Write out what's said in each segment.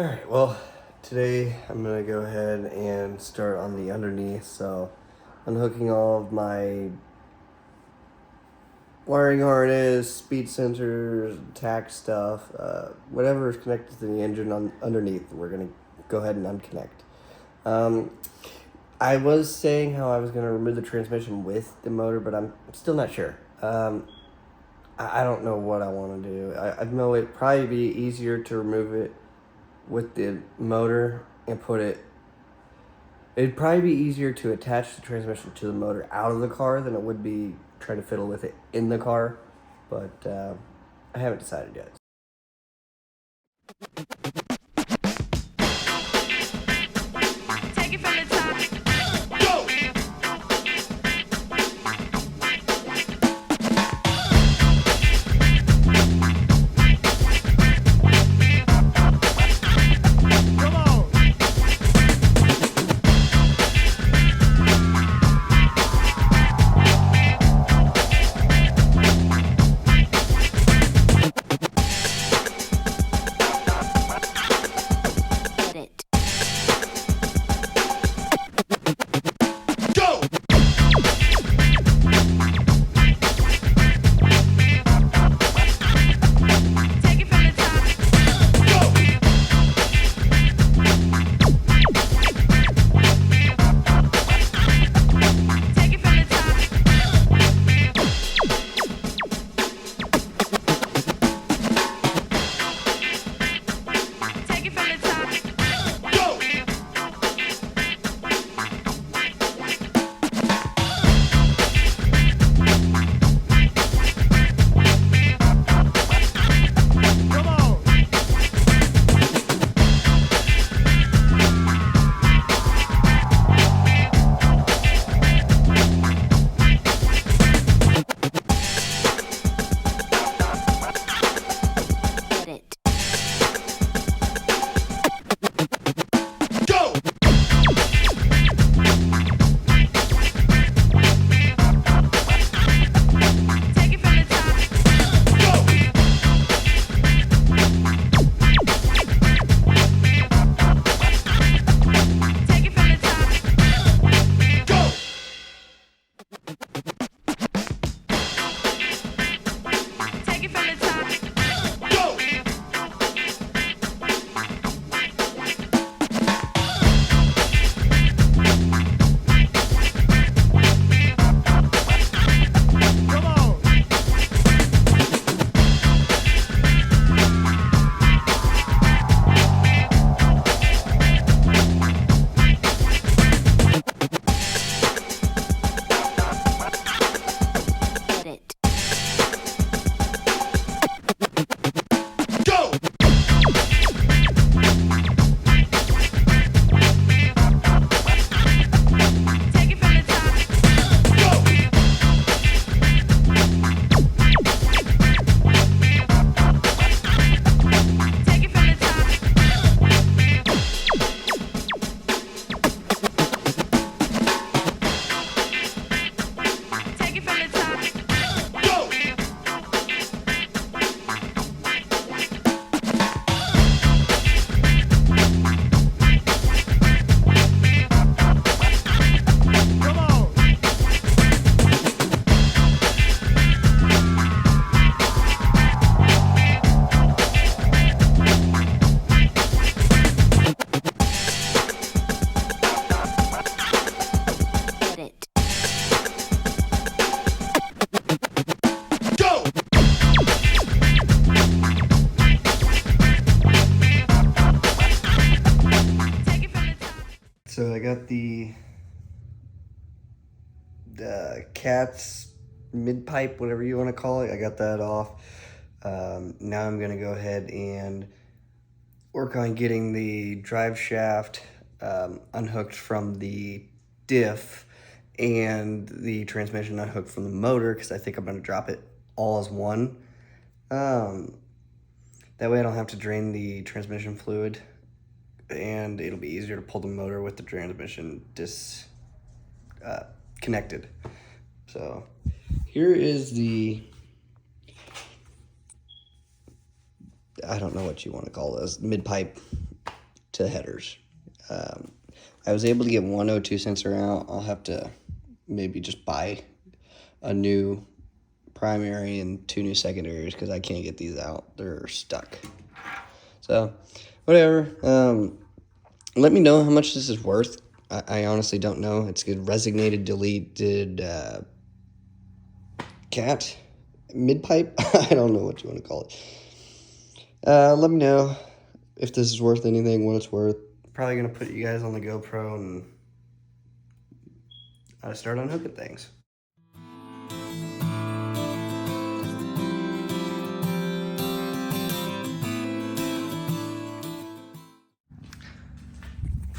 Alright, well, today I'm going to go ahead and start on the underneath. So, unhooking all of my wiring harness, speed sensors, tack stuff, whatever is connected to the engine underneath, we're going to go ahead and unconnect. I was saying how I was going to remove the transmission with the motor, but I'm still not sure. I don't know what I want to do. I know it'd probably be easier to remove it with the motor and it'd probably be easier to attach the transmission to the motor out of the car than it would be trying to fiddle with it in the car, but I haven't decided yet. Take it from the top. So I got the cat's mid pipe, whatever you want to call it. I got that off. Now I'm gonna go ahead and work on getting the drive shaft unhooked from the diff and the transmission unhooked from the motor, because I think I'm gonna drop it all as one. That way I don't have to drain the transmission fluid, and it'll be easier to pull the motor with the transmission connected. So here is the, I don't know what you want to call this, mid-pipe to headers. I was able to get one O2 sensor out. I'll have to maybe just buy a new primary and 2 new secondaries because I can't get these out. They're stuck. So, whatever. Let me know how much this is worth. I honestly don't know. It's good. Resignated, deleted, cat, mid-pipe. I don't know what you want to call it. Let me know if this is worth anything, what it's worth. Probably going to put you guys on the GoPro and I start unhooking things.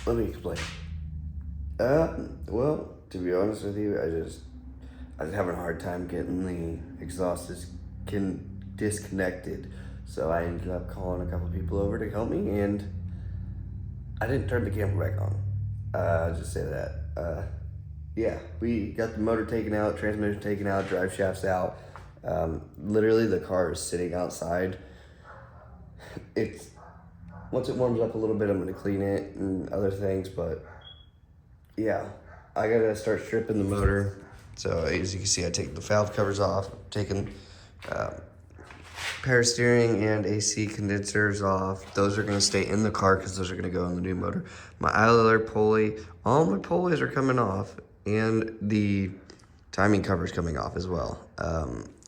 Let me explain. Well, to be honest with you, I was having a hard time getting the exhaust disconnected. So I ended up calling a couple people over to help me, and I didn't turn the camera back on. I'll just say that. Yeah, we got the motor taken out, transmission taken out, drive shafts out. Literally the car is sitting outside. Once it warms up a little bit, I'm gonna clean it and other things, but yeah, I gotta start stripping the motor. So as you can see, I take the valve covers off, taking power steering and AC condensers off. Those are gonna stay in the car because those are gonna go in the new motor. My idler pulley, all my pulleys are coming off, and the timing cover is coming off as well.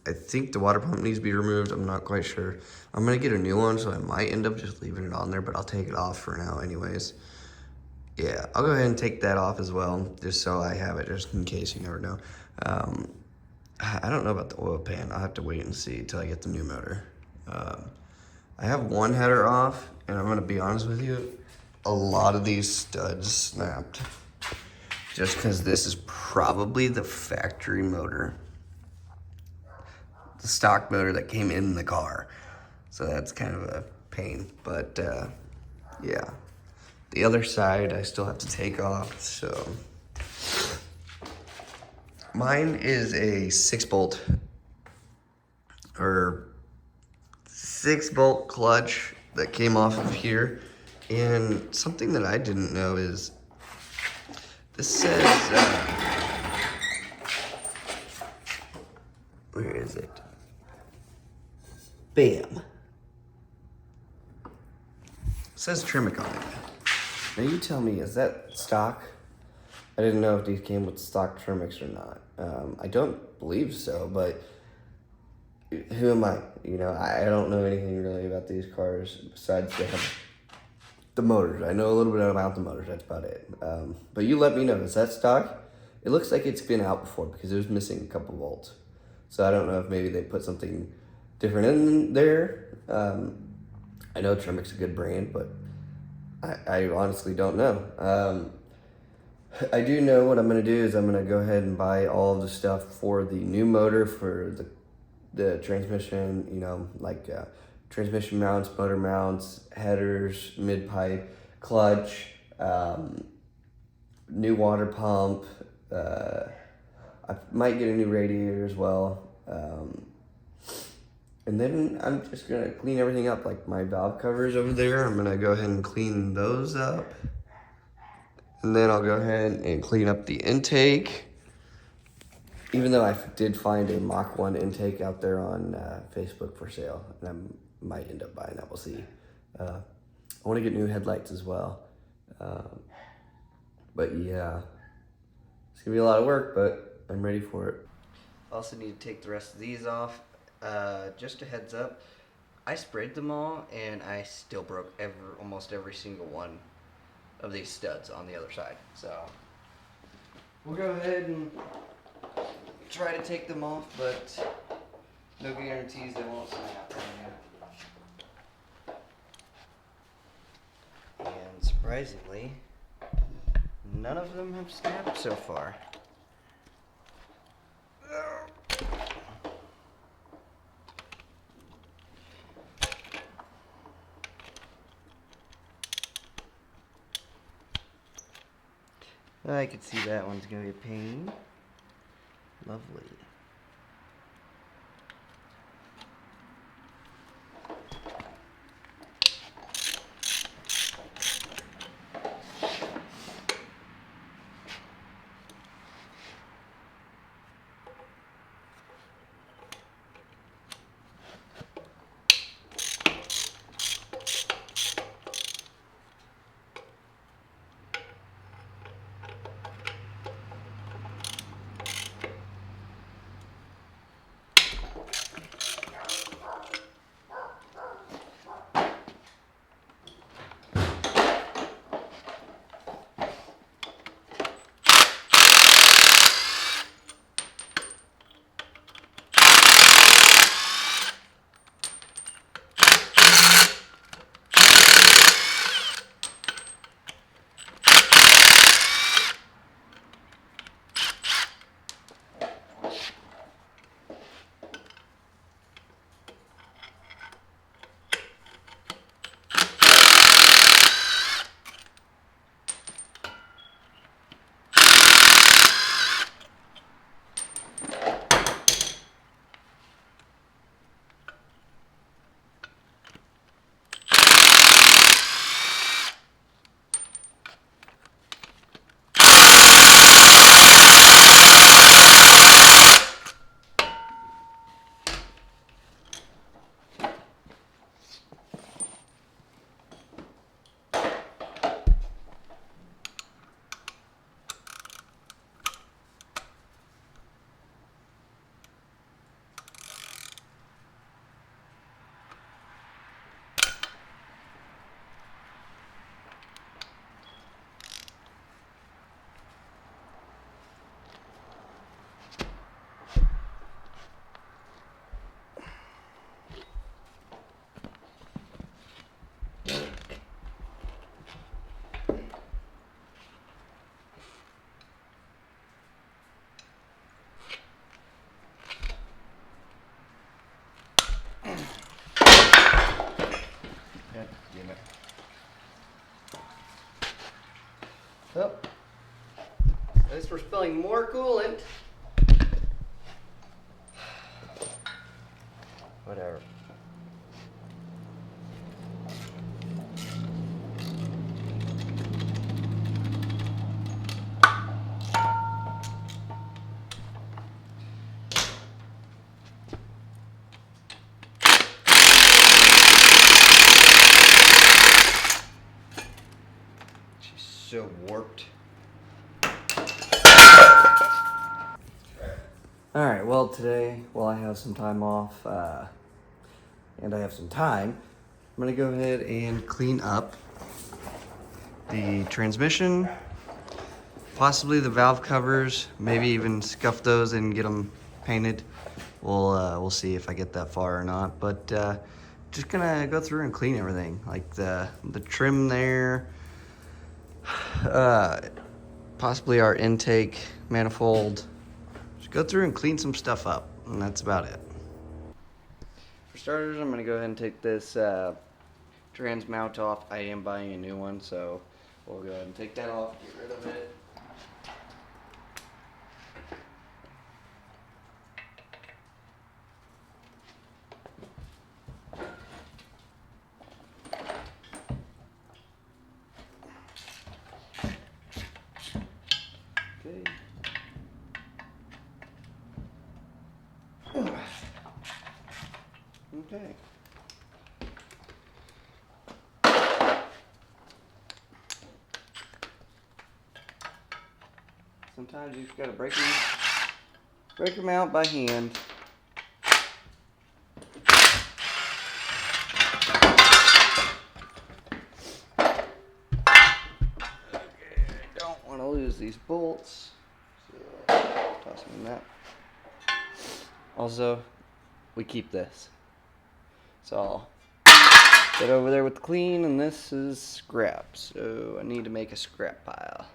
I think the water pump needs to be removed. I'm not quite sure. I'm gonna get a new one, so I might end up just leaving it on there, but I'll take it off for now anyways. Yeah, I'll go ahead and take that off as well, just so I have it, just in case, you never know. I don't know about the oil pan. I'll have to wait and see until I get the new motor. I have one header off, and I'm gonna be honest with you, a lot of these studs snapped. Just because this is probably the factory motor. The stock motor that came in the car. So that's kind of a pain, but yeah. The other side I still have to take off, so. Mine is a 6-bolt or 6-bolt clutch that came off of here. And something that I didn't know is this says, where is it? Bam. It says Trimic on it. Now you tell me, is that stock? I didn't know if these came with stock Trimics or not. I don't believe so, but who am I? You know, I don't know anything really about these cars besides they have the motors. I know a little bit about the motors, that's about it. But you let me know, is that stock? It looks like it's been out before because it was missing a couple bolts. So I don't know if maybe they put something different in there. I know Trimic's a good brand, but I honestly don't know. I do know what I'm gonna do is I'm gonna go ahead and buy all of the stuff for the new motor, for the transmission, you know, like transmission mounts, motor mounts, headers, mid-pipe, clutch, new water pump. I might get a new radiator as well. And then I'm just gonna clean everything up, like my valve covers over there. I'm gonna go ahead and clean those up. And then I'll go ahead and clean up the intake. Even though I did find a Mach 1 intake out there on Facebook for sale, and I might end up buying that, we'll see. I wanna get new headlights as well. But yeah, it's gonna be a lot of work, but I'm ready for it. Also need to take the rest of these off. Just a heads up, I sprayed them all and I still broke almost every single one of these studs on the other side. So we'll go ahead and try to take them off, but no guarantees they won't snap on you. And surprisingly, none of them have snapped so far. I could see that one's gonna be a pain. Lovely. So, at least we're spilling more coolant. Whatever. She's so warped. Alright, well today, while I have some time off, and I have some time, I'm gonna go ahead and clean up the transmission, possibly the valve covers, maybe even scuff those and get them painted. We'll see if I get that far or not, but just gonna go through and clean everything, like the trim there, possibly our intake manifold. Just go through and clean some stuff up, and that's about it. For starters, I'm gonna go ahead and take this trans mount off. I am buying a new one, so we'll go ahead and take that off, get rid of it. Okay. Sometimes you just gotta break them out by hand. Okay, don't want to lose these bolts, so toss them in that. Also, we keep this. So I'll get over there with the clean, and this is scrap, so I need to make a scrap pile.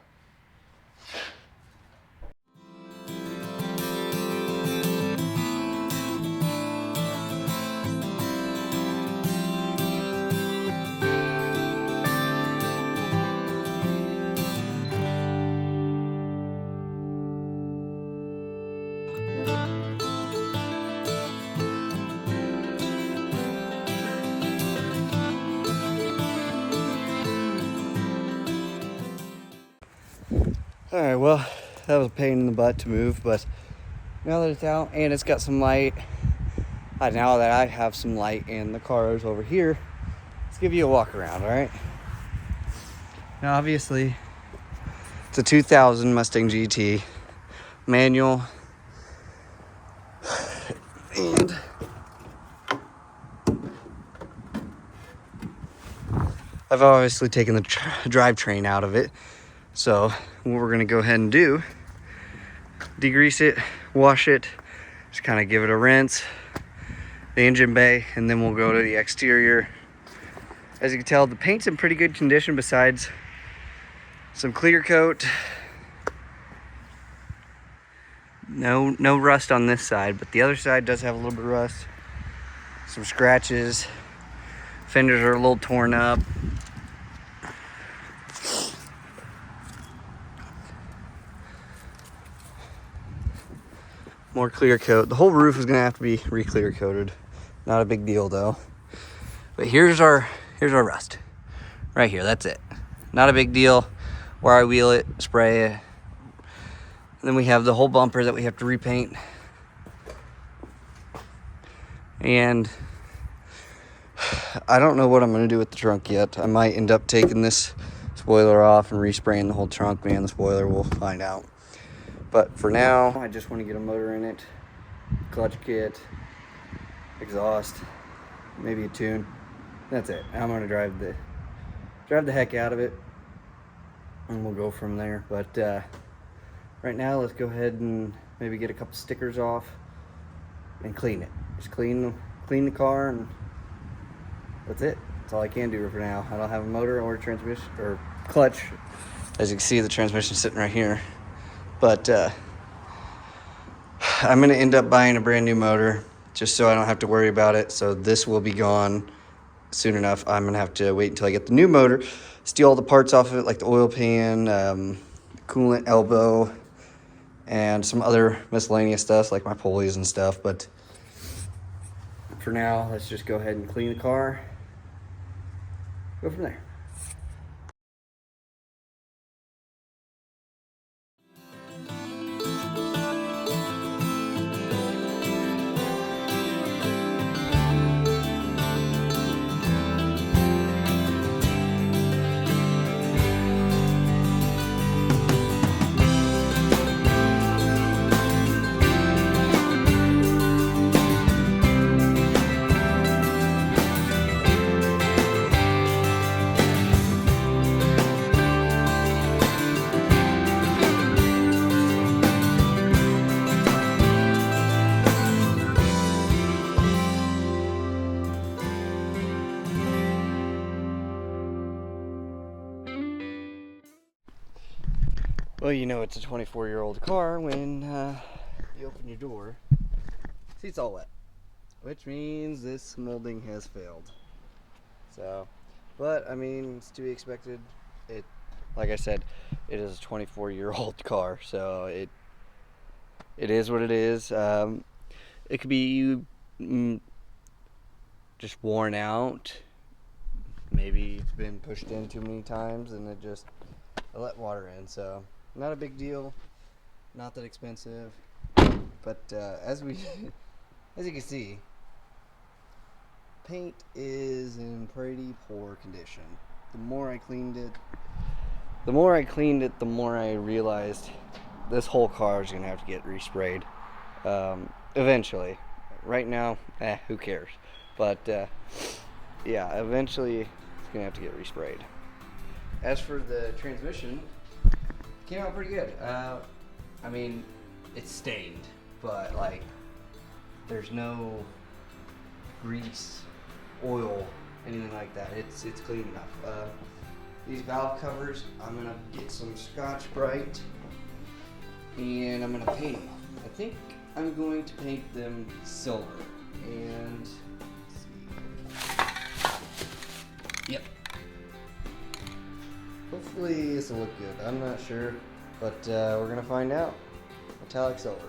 Alright, well, that was a pain in the butt to move, but now that it's out and it's got some light, now that I have some light and the car is over here, let's give you a walk around, alright? Now, obviously, it's a 2000 Mustang GT, manual, and I've obviously taken the drivetrain out of it. So what we're gonna go ahead and do, degrease it, wash it, just kind of give it a rinse, the engine bay, and then we'll go to the exterior. As you can tell, the paint's in pretty good condition besides some clear coat. No rust on this side, but the other side does have a little bit of rust. Some scratches. Fenders are a little torn up. More clear coat. The whole roof is gonna have to be re-clear coated. Not a big deal though. But here's our rust. Right here, that's it. Not a big deal. Where I wheel it, spray it. And then we have the whole bumper that we have to repaint. And I don't know what I'm gonna do with the trunk yet. I might end up taking this spoiler off and respraying the whole trunk, man. The spoiler, we'll find out. But for now, I just want to get a motor in it, clutch kit, exhaust, maybe a tune. That's it. I'm gonna drive the heck out of it, and we'll go from there. But right now, let's go ahead and maybe get a couple stickers off and clean it. Just clean the car, and that's it. That's all I can do for now. I don't have a motor or a transmission or clutch. As you can see, the transmission's sitting right here. But I'm going to end up buying a brand new motor just so I don't have to worry about it. So this will be gone soon enough, I'm gonna have to wait until I get the new motor, steal all the parts off of it, like the oil pan, coolant elbow, and some other miscellaneous stuff like my pulleys and stuff. But for now, let's just go ahead and clean the car, go from there. Well, you know it's a 24-year-old car when you open your door. See, it's all wet, which means this molding has failed. So, but I mean, it's to be expected. It, like I said, it is a 24-year-old car, so it is what it is. It could be just worn out. Maybe it's been pushed in too many times and it let water in. So not a big deal, not that expensive. But as you can see, paint is in pretty poor condition. The more I cleaned it, the more I realized this whole car is gonna have to get resprayed eventually. Right now, who cares? But yeah, eventually it's gonna have to get resprayed. As for the transmission, it came out pretty good. I mean, it's stained, but like there's no grease, oil, anything like that. It's clean enough. These valve covers, I'm gonna get some Scotch-Brite and I'm gonna paint them. I think I'm going to paint them silver. And let's see. Yep. Hopefully this will look good. I'm not sure, but we're gonna find out. Metallic silver.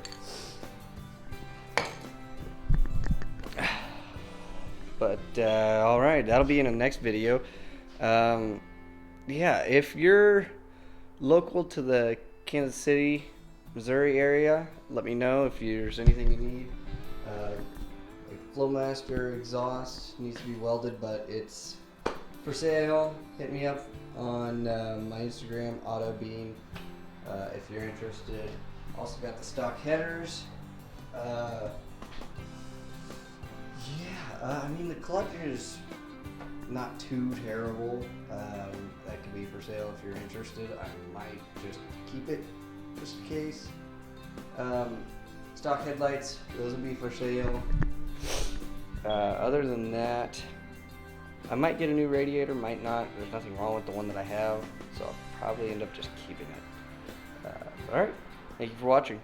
But all right, that'll be in the next video. Yeah, if you're local to the Kansas City, Missouri area, let me know if there's anything you need. A Flowmaster exhaust needs to be welded, but it's for sale. Hit me up on my Instagram, outta, if you're interested. Also got the stock headers. I mean, the collector is not too terrible. That could be for sale if you're interested. I might just keep it just in case. Stock headlights, those will be for sale. Other than that, I might get a new radiator, might not. There's nothing wrong with the one that I have, so I'll probably end up just keeping it. Alright, thank you for watching.